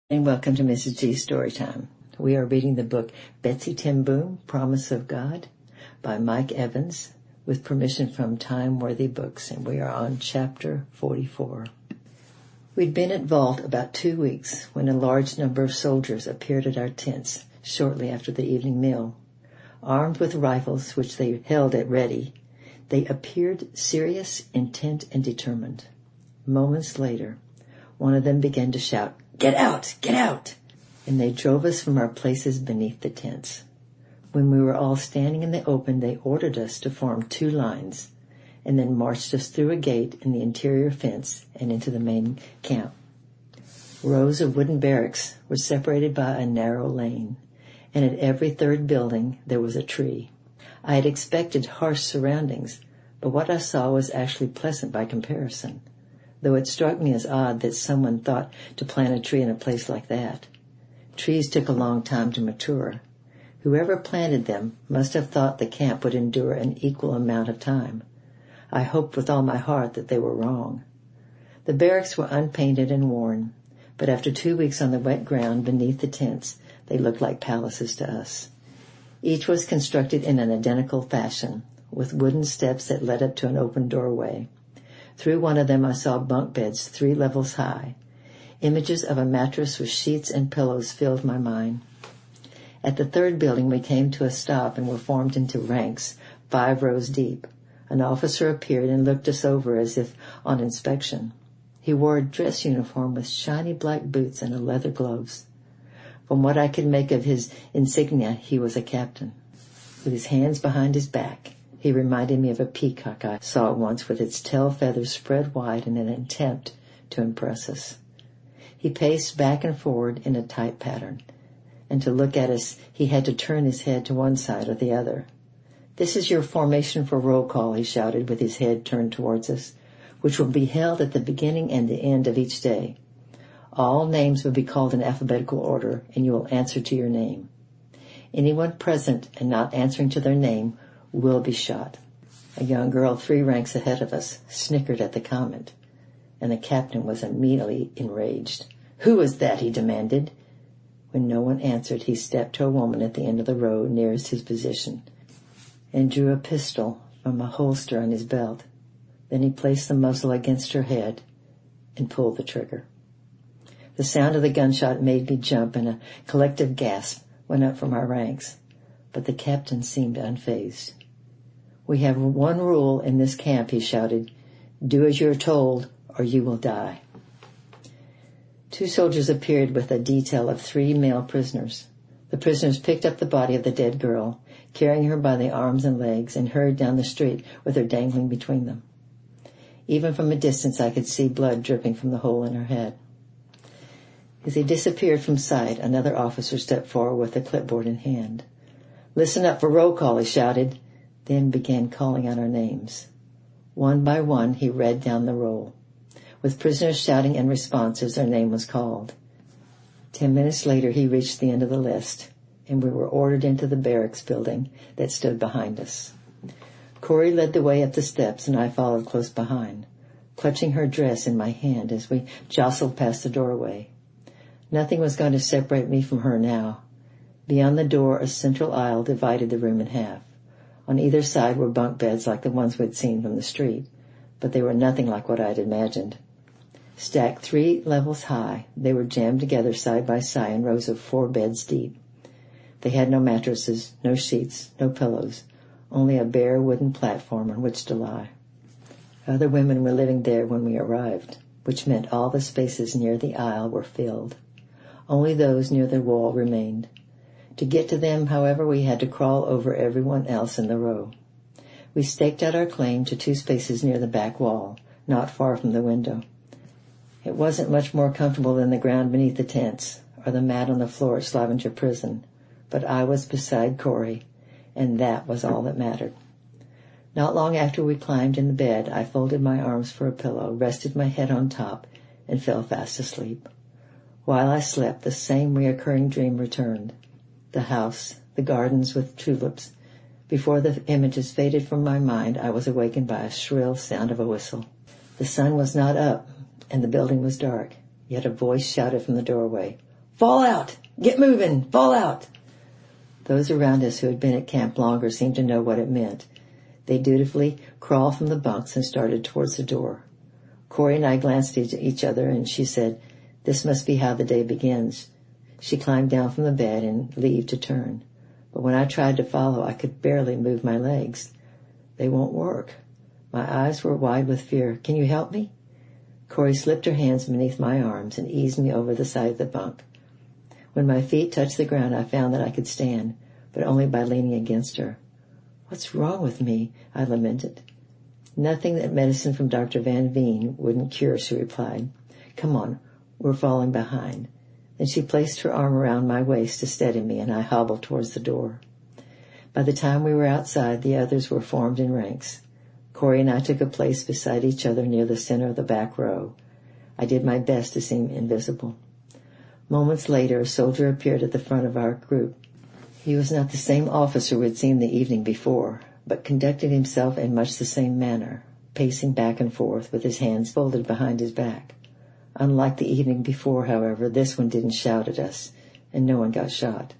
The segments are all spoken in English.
And welcome to Mrs. G's Storytime. We are reading the book Betsy Ten Boom, Promise of God by Mike Evans with permission from Time Worthy Books, and we are on chapter 44. We'd been at Vault about 2 weeks when a large number of soldiers appeared at our tents shortly after the evening meal. Armed with rifles which they held at ready, they appeared serious, intent, and determined. Moments later, one of them began to shout, "Get out! Get out!" And they drove us from our places beneath the tents. When we were all standing in the open, they ordered us to form 2 lines and then marched us through a gate in the interior fence and into the main camp. Rows of wooden barracks were separated by a narrow lane, and at every third building there was a tree. I had expected harsh surroundings, but what I saw was actually pleasant by comparison, though it struck me as odd that someone thought to plant a tree in a place like that. Trees took a long time to mature. Whoever planted them must have thought the camp would endure an equal amount of time. I hoped with all my heart that they were wrong. The barracks were unpainted and worn, but after 2 weeks on the wet ground beneath the tents, they looked like palaces to us. Each was constructed in an identical fashion, with wooden steps that led up to an open doorway. Through one of them I saw bunk beds 3 levels high. Images of a mattress with sheets and pillows filled my mind. At the third building we came to a stop and were formed into ranks, 5 rows deep. An officer appeared and looked us over as if on inspection. He wore a dress uniform with shiny black boots and leather gloves. From what I could make of his insignia, he was a captain. With his hands behind his back, he reminded me of a peacock I saw once with its tail feathers spread wide in an attempt to impress us. He paced back and forward in a tight pattern, and to look at us he had to turn his head to one side or the other. "This is your formation for roll call," he shouted with his head turned towards us, "which will be held at the beginning and the end of each day. All names will be called in alphabetical order, and you will answer to your name. Anyone present and not answering to their name will be shot." A young girl 3 ranks ahead of us snickered at the comment, and the captain was immediately enraged. "Who is that?" he demanded. When no one answered, he stepped to a woman at the end of the row nearest his position and drew a pistol from a holster on his belt. Then he placed the muzzle against her head and pulled the trigger. The sound of the gunshot made me jump, and a collective gasp went up from our ranks, but the captain seemed unfazed. "We have one rule in this camp," he shouted. "Do as you are told, or you will die." 2 soldiers appeared with a detail of 3 male prisoners. The prisoners picked up the body of the dead girl, carrying her by the arms and legs, and hurried down the street with her dangling between them. Even from a distance I could see blood dripping from the hole in her head. As he disappeared from sight, another officer stepped forward with a clipboard in hand. "Listen up for roll call," he shouted, then began calling out our names. One by one he read down the roll, with prisoners shouting in response as their name was called. 10 minutes later he reached the end of the list, and we were ordered into the barracks building that stood behind us. Corey led the way up the steps, and I followed close behind, clutching her dress in my hand as we jostled past the doorway. Nothing was going to separate me from her now. Beyond the door, a central aisle divided the room in half. On either side were bunk beds like the ones we'd seen from the street, but they were nothing like what I'd imagined. Stacked 3 levels high, they were jammed together side by side in rows of 4 beds deep. They had no mattresses, no sheets, no pillows, only a bare wooden platform on which to lie. Other women were living there when we arrived, which meant all the spaces near the aisle were filled. Only those near the wall remained. To get to them, however, we had to crawl over everyone else in the row. We staked out our claim to 2 spaces near the back wall, not far from the window. It wasn't much more comfortable than the ground beneath the tents or the mat on the floor at Slavenger Prison, but I was beside Corey, and that was all that mattered. Not long after we climbed in the bed, I folded my arms for a pillow, rested my head on top, and fell fast asleep. While I slept, the same reoccurring dream returned. The house, the gardens with tulips. Before the images faded from my mind, I was awakened by a shrill sound of a whistle. The sun was not up, and the building was dark, yet a voice shouted from the doorway, Fall out! Get moving! Fall out! Those around us who had been at camp longer seemed to know what it meant. They dutifully crawled from the bunks and started towards the door. Corey and I glanced at each other, and she said, "This must be how the day begins." She climbed down from the bed and leaved to turn. But when I tried to follow, I could barely move my legs. "They won't work." My eyes were wide with fear. "Can you help me?" Corey slipped her hands beneath my arms and eased me over the side of the bunk. When my feet touched the ground, I found that I could stand, but only by leaning against her. "What's wrong with me?" I lamented. "Nothing that medicine from Dr. Van Veen wouldn't cure," she replied. "Come on, we're falling behind." Then she placed her arm around my waist to steady me, and I hobbled towards the door. By the time we were outside, the others were formed in ranks. Corey and I took a place beside each other near the center of the back row. I did my best to seem invisible. Moments later, a soldier appeared at the front of our group. He was not the same officer we had seen the evening before, but conducted himself in much the same manner, pacing back and forth with his hands folded behind his back. Unlike the evening before, however, this one didn't shout at us, and no one got shot.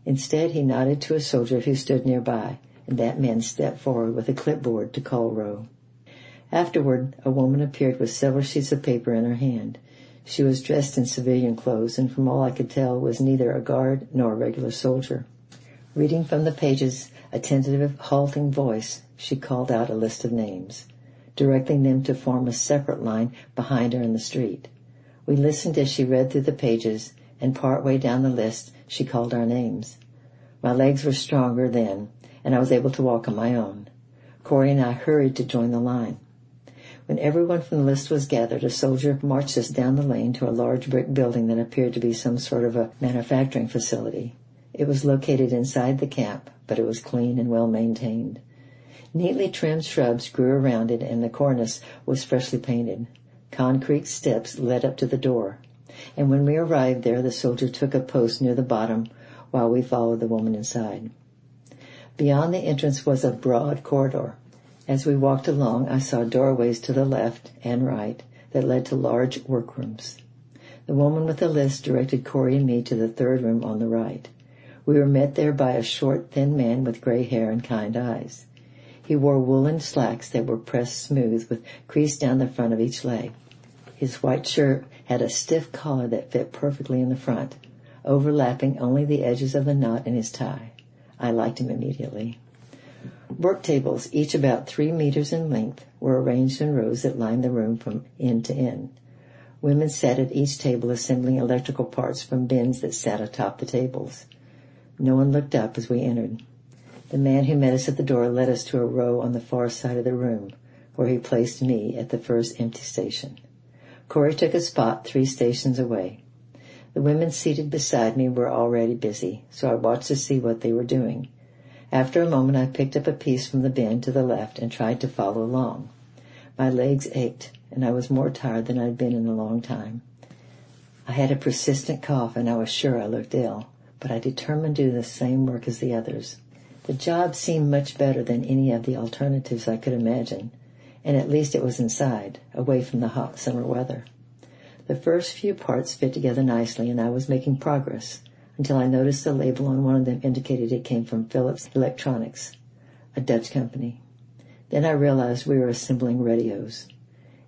Instead, he nodded to a soldier who stood nearby, and that man stepped forward with a clipboard to call row. Afterward, a woman appeared with several sheets of paper in her hand. She was dressed in civilian clothes, and from all I could tell was neither a guard nor a regular soldier. Reading from the pages, a tentative, halting voice, she called out a list of names, directing them to form a separate line behind her in the street. We listened as she read through the pages, and partway down the list, she called our names. My legs were stronger then, and I was able to walk on my own. Corey and I hurried to join the line. When everyone from the list was gathered, a soldier marched us down the lane to a large brick building that appeared to be some sort of a manufacturing facility. It was located inside the camp, but it was clean and well maintained. Neatly trimmed shrubs grew around it, and the cornice was freshly painted. Concrete steps led up to the door, and when we arrived there, the soldier took a post near the bottom while we followed the woman inside. Beyond the entrance was a broad corridor. As we walked along, I saw doorways to the left and right that led to large workrooms. The woman with the list directed Corey and me to the third room on the right. We were met there by a short, thin man with gray hair and kind eyes. He wore woolen slacks that were pressed smooth with crease down the front of each leg. His white shirt had a stiff collar that fit perfectly in the front, overlapping only the edges of the knot in his tie. I liked him immediately. Work tables, each about 3 meters in length, were arranged in rows that lined the room from end to end. Women sat at each table assembling electrical parts from bins that sat atop the tables. No one looked up as we entered. The man who met us at the door led us to a row on the far side of the room, where he placed me at the first empty station. Corey took a spot 3 stations away. The women seated beside me were already busy, so I watched to see what they were doing. After a moment, I picked up a piece from the bin to the left and tried to follow along. My legs ached, and I was more tired than I'd been in a long time. I had a persistent cough, and I was sure I looked ill, but I determined to do the same work as the others. The job seemed much better than any of the alternatives I could imagine, and at least it was inside, away from the hot summer weather. The first few parts fit together nicely, and I was making progress, until I noticed the label on one of them indicated it came from Philips Electronics, a Dutch company. Then I realized we were assembling radios.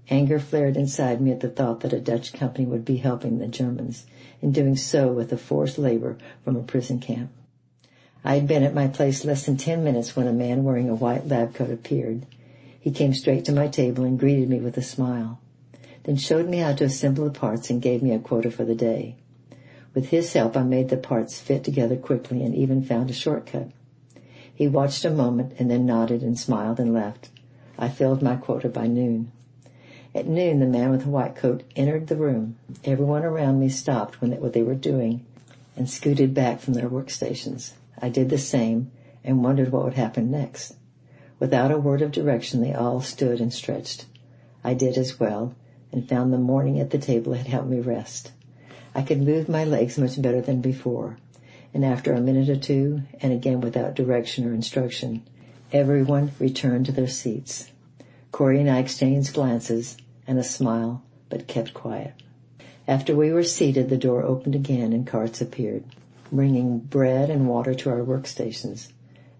Anger flared inside me at the thought that a Dutch company would be helping the Germans, in doing so with the forced labor from a prison camp. I had been at my place less than 10 minutes when a man wearing a white lab coat appeared. He came straight to my table and greeted me with a smile, then showed me how to assemble the parts and gave me a quota for the day. With his help, I made the parts fit together quickly and even found a shortcut. He watched a moment and then nodded and smiled and left. I filled my quota by noon. At noon, the man with the white coat entered the room. Everyone around me stopped what they were doing and scooted back from their workstations. I did the same and wondered what would happen next. Without a word of direction, they all stood and stretched. I did as well and found the morning at the table had helped me rest. I could move my legs much better than before, and after a minute or two, and again without direction or instruction, everyone returned to their seats. Corey and I exchanged glances and a smile, but kept quiet. After we were seated, the door opened again and carts appeared, bringing bread and water to our workstations.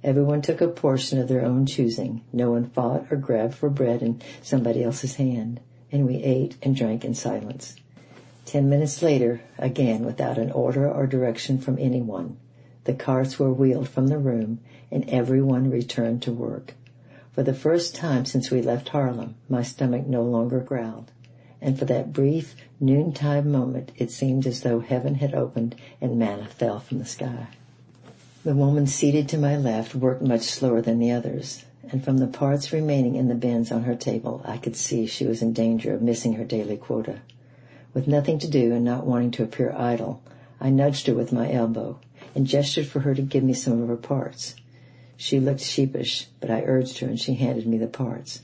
Everyone took a portion of their own choosing. No one fought or grabbed for bread in somebody else's hand, and we ate and drank in silence. 10 minutes later, again without an order or direction from anyone, the carts were wheeled from the room and everyone returned to work. For the first time since we left Harlem, my stomach no longer growled, and for that brief noontime moment it seemed as though heaven had opened and manna fell from the sky. The woman seated to my left worked much slower than the others, and from the parts remaining in the bins on her table I could see she was in danger of missing her daily quota. With nothing to do and not wanting to appear idle, I nudged her with my elbow and gestured for her to give me some of her parts. She looked sheepish, but I urged her and she handed me the parts.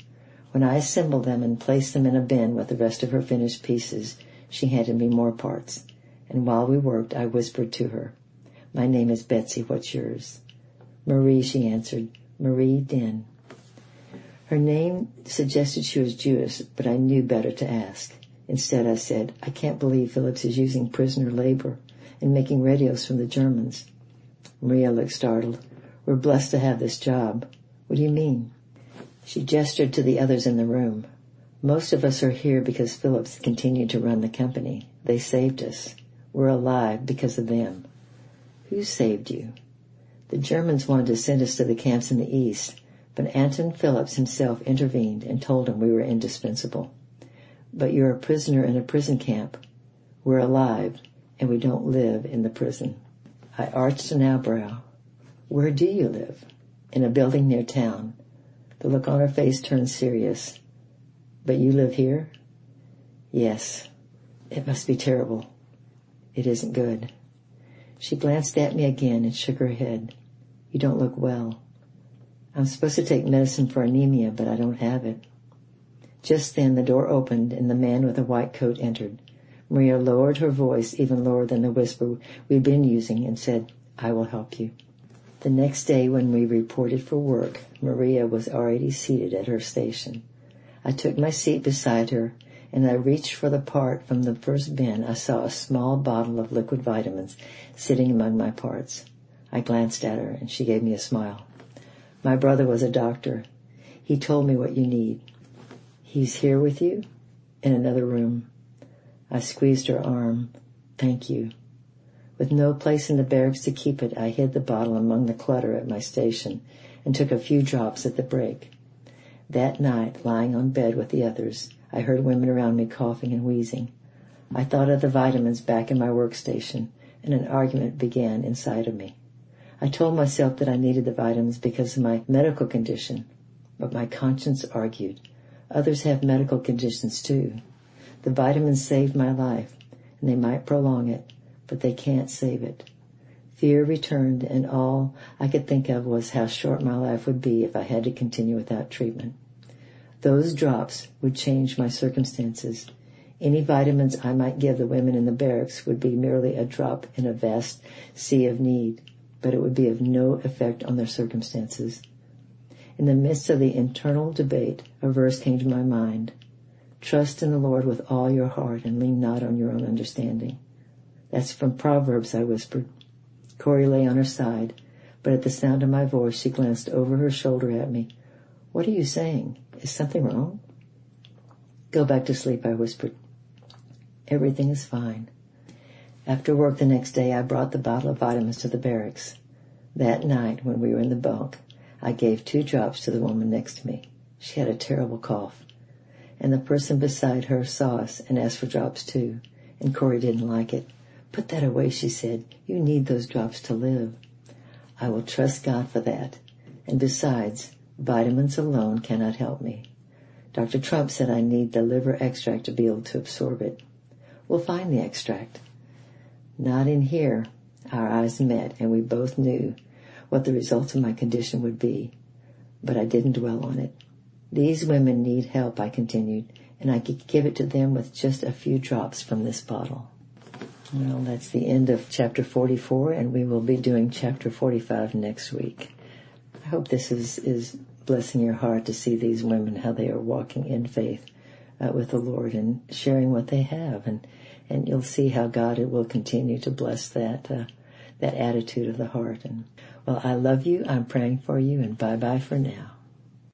When I assembled them and placed them in a bin with the rest of her finished pieces, she handed me more parts, and while we worked I whispered to her, "My name is Betsy, what's yours?" "Marie," she answered, "Marie Den." Her name suggested she was Jewish, but I knew better to ask. Instead I said, "I can't believe Phillips is using prisoner labor and making radios from the Germans." Maria looked startled. "We're blessed to have this job." "What do you mean?" She gestured to the others in the room. "Most of us are here because Phillips continued to run the company. They saved us. We're alive because of them." "Who saved you?" "The Germans wanted to send us to the camps in the East, but Anton Phillips himself intervened and told them we were indispensable." "But you're a prisoner in a prison camp." "We're alive, and we don't live in the prison." I arched an eyebrow. "Where do you live?" "In a building near town." The look on her face turned serious. "But you live here?" "Yes." "It must be terrible." "It isn't good." She glanced at me again and shook her head. "You don't look well." "I'm supposed to take medicine for anemia, but I don't have it." Just then the door opened and the man with the white coat entered. Maria lowered her voice even lower than the whisper we'd been using and said, "I will help you." The next day when we reported for work, Maria was already seated at her station. I took my seat beside her, and I reached for the part from the first bin. I saw a small bottle of liquid vitamins sitting among my parts. I glanced at her, and she gave me a smile. "My brother was a doctor. He told me what you need." "He's here with you?" "In another room." I squeezed her arm. "Thank you." With no place in the barracks to keep it, I hid the bottle among the clutter at my station and took a few drops at the break. That night, lying on bed with the others, I heard women around me coughing and wheezing. I thought of the vitamins back in my workstation, and an argument began inside of me. I told myself that I needed the vitamins because of my medical condition, but my conscience argued. Others have medical conditions too. The vitamins saved my life, and they might prolong it, but they can't save it. Fear returned, and all I could think of was how short my life would be if I had to continue without treatment. Those drops would change my circumstances. Any vitamins I might give the women in the barracks would be merely a drop in a vast sea of need, but it would be of no effect on their circumstances. In the midst of the internal debate, a verse came to my mind. "Trust in the Lord with all your heart and lean not on your own understanding." "That's from Proverbs," I whispered. Corey lay on her side, but at the sound of my voice she glanced over her shoulder at me. "What are you saying? Is something wrong?" "Go back to sleep," I whispered. "Everything is fine." After work the next day I brought the bottle of vitamins to the barracks. That night, when we were in the bunk, I gave 2 drops to the woman next to me. She had a terrible cough, and the person beside her saw us and asked for drops too, and Corey didn't like it. "Put that away," she said. "You need those drops to live." "I will trust God for that. And besides, vitamins alone cannot help me. Dr. Trump said I need the liver extract to be able to absorb it." "We'll find the extract." "Not in here." Our eyes met, and we both knew what the results of my condition would be. But I didn't dwell on it. "These women need help," I continued, "and I could give it to them with just a few drops from this bottle." Well, that's the end of chapter 44, and we will be doing chapter 45 next week. I hope this is blessing your heart to see these women, how they are walking in faith with the Lord and sharing what they have And you'll see how God will continue to bless that attitude of the heart. And well, I love you. I'm praying for you, and bye-bye for now.